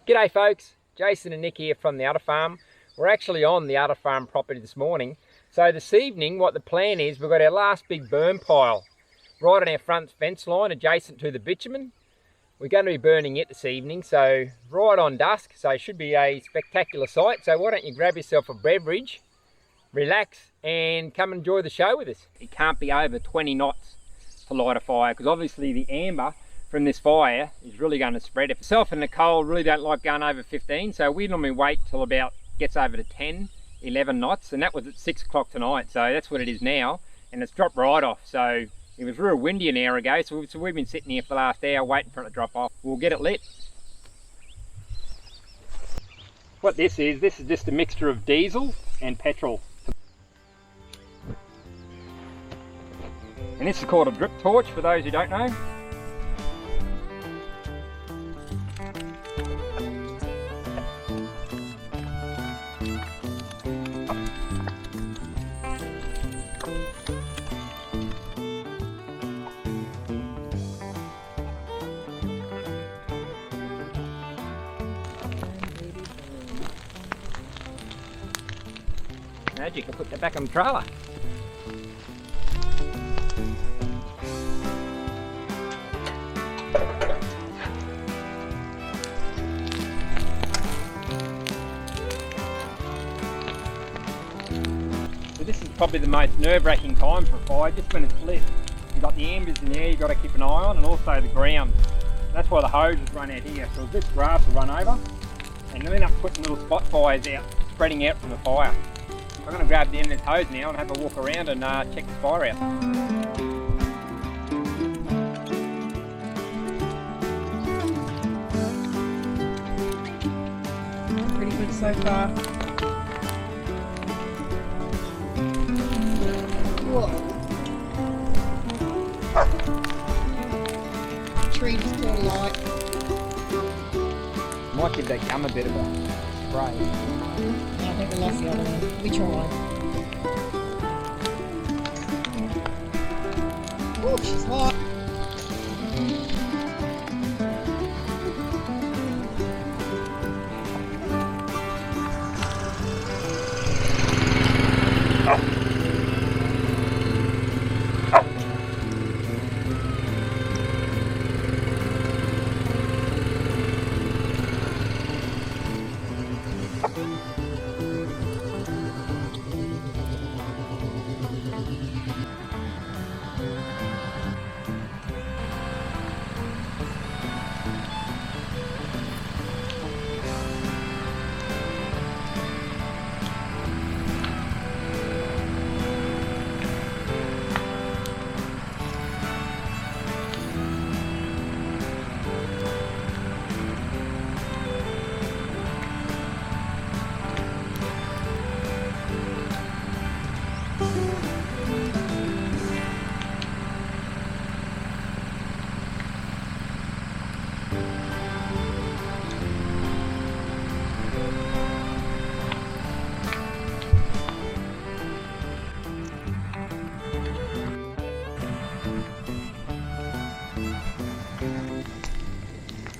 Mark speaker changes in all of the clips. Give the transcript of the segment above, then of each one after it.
Speaker 1: G'day folks, Jason and Nick here from the Udder Farm. We're actually on the Udder Farm property this morning. So this evening what the plan is, we've got our last big burn pile right on our front fence line adjacent to the bitumen. We're going to be burning it this evening, so right on dusk, so it should be a spectacular sight. So why don't you grab yourself a beverage, relax and come and enjoy the show with us. It can't be over 20 knots to light a fire because obviously the amber from this fire is really going to spread. If myself and Nicole really don't like going over 15, so we normally wait till about gets over to 10, 11 knots, and that was at 6 o'clock tonight, so that's what it is now, and it's dropped right off. So it was real windy an hour ago, so we've been sitting here for the last hour waiting for it to drop off. We'll get it lit. What this is just a mixture of diesel and petrol. And this is called a drip torch for those who don't know. Magic, I'll put that back on the trailer. So this is probably the most nerve-wracking time for a fire, just when it's lit. You've got the embers in there you've got to keep an eye on, and also the ground. That's why the hoses run out here, so this grass will run over, and you'll end up putting little spot fires out, spreading out from the fire. I'm going to grab the end of this hose now and have a walk around and check the fire out.
Speaker 2: Pretty good so far. Whoa. Tree just turned light.
Speaker 1: Might give that gum a bit of a spray.
Speaker 2: I think we lost the other one. We tried. Oh, she's hot.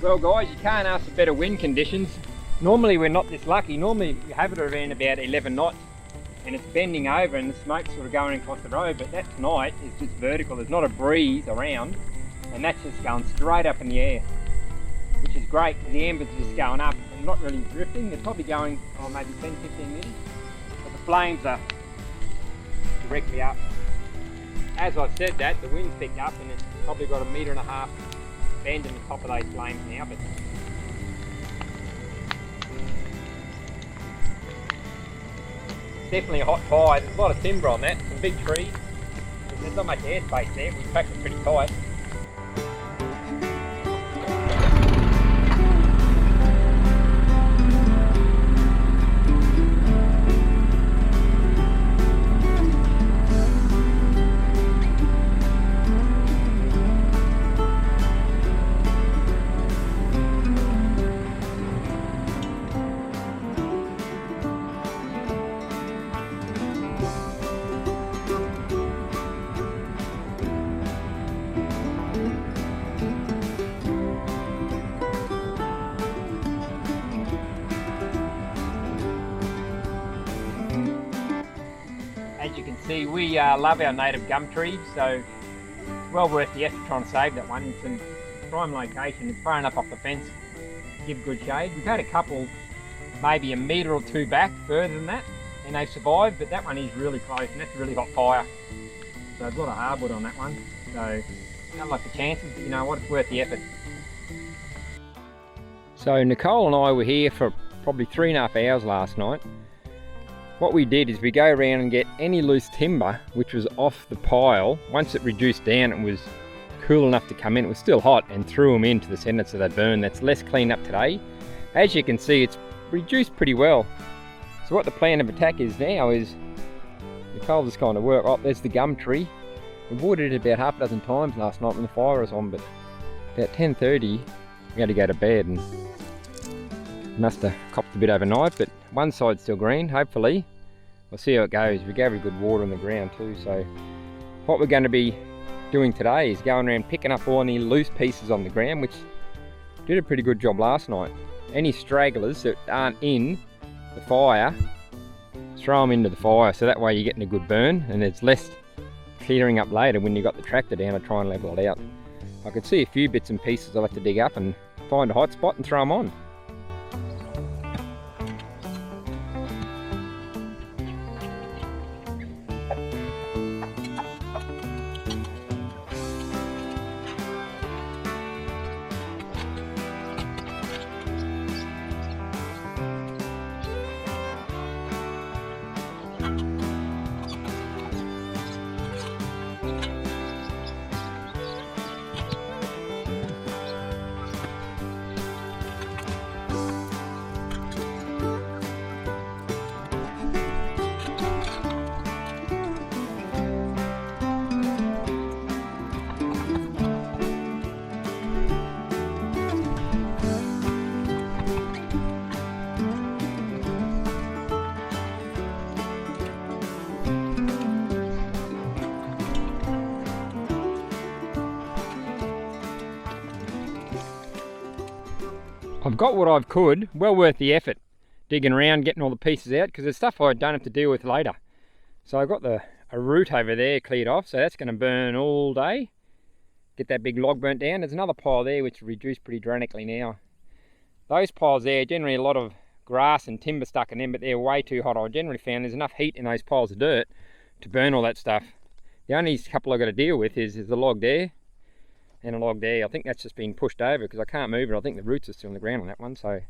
Speaker 1: Well guys, you can't ask for better wind conditions. Normally we're not this lucky. Normally we have it around about 11 knots and it's bending over and the smoke's sort of going across the road, but that tonight is just vertical. There's not a breeze around and that's just going straight up in the air, which is great. The embers are just going up and not really drifting. They're probably going maybe 10-15 metres, but the flames are directly up. As I've said that, the wind's picked up and it's probably got 1.5 metres bend in the top of those flames now, but it's definitely a hot fire. There's a lot of timber on that, some big trees. There's not much airspace there, we packed it pretty tight. see, we love our native gum trees, so it's well worth the effort trying to save that one. It's in prime location, it's far enough off the fence to give good shade. We've had a couple maybe a metre or two back further than that, and they've survived, but that one is really close, and that's a really hot fire. So there's a lot of hardwood on that one, so I don't like the chances, but you know what, it's worth the effort. So Nicole and I were here for probably 3.5 hours last night. What we did is we go around and get any loose timber which was off the pile. Once it reduced down, it was cool enough to come in, it was still hot, and threw them into the centre so they burn. That's less clean up today. As you can see, it's reduced pretty well. So what the plan of attack is now is, Nicole just kind of work, oh, there's the gum tree. We watered it about half a dozen times last night when the fire was on, but about 10:30 we had to go to bed, and must have copped a bit overnight, but one side's still green. Hopefully we'll see how it goes. We gave it good water on the ground too. So what we're going to be doing today is going around picking up all any loose pieces on the ground, which did a pretty good job last night. Any stragglers that aren't in the fire, throw them into the fire, so that way you're getting a good burn, and it's less clearing up later when you've got the tractor down to try and level it out. I could see a few bits and pieces I'll have to dig up and find a hot spot and throw them on. I've got what I've could, well worth the effort, digging around, getting all the pieces out, because there's stuff I don't have to deal with later. So I've got a root over there cleared off, so that's going to burn all day. Get that big log burnt down. There's another pile there which reduced pretty dramatically now. Those piles there, generally a lot of grass and timber stuck in them, but they're way too hot. I generally found there's enough heat in those piles of dirt to burn all that stuff. The only couple I've got to deal with is the log there and a log there. I think that's just been pushed over because I can't move it. I think the roots are still on the ground on that one, so I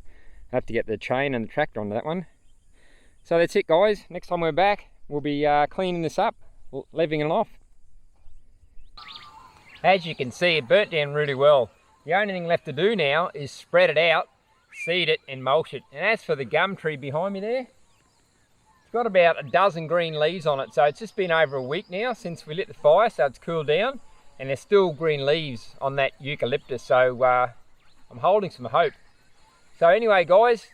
Speaker 1: have to get the chain and the tractor onto that one. So that's it, guys. Next time we're back, we'll be cleaning this up, leveling it off. As you can see, it burnt down really well. The only thing left to do now is spread it out, seed it and mulch it. And as for the gum tree behind me there, it's got about a dozen green leaves on it. So it's just been over a week now since we lit the fire, so it's cooled down. And there's still green leaves on that eucalyptus, so I'm holding some hope. So anyway, guys,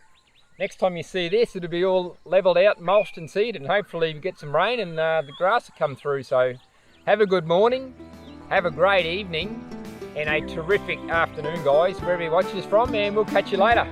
Speaker 1: next time you see this, it'll be all leveled out, mulched and seeded, and hopefully we get some rain and the grass will come through. So have a good morning, have a great evening, and a terrific afternoon, guys, wherever you're watching this from, and we'll catch you later.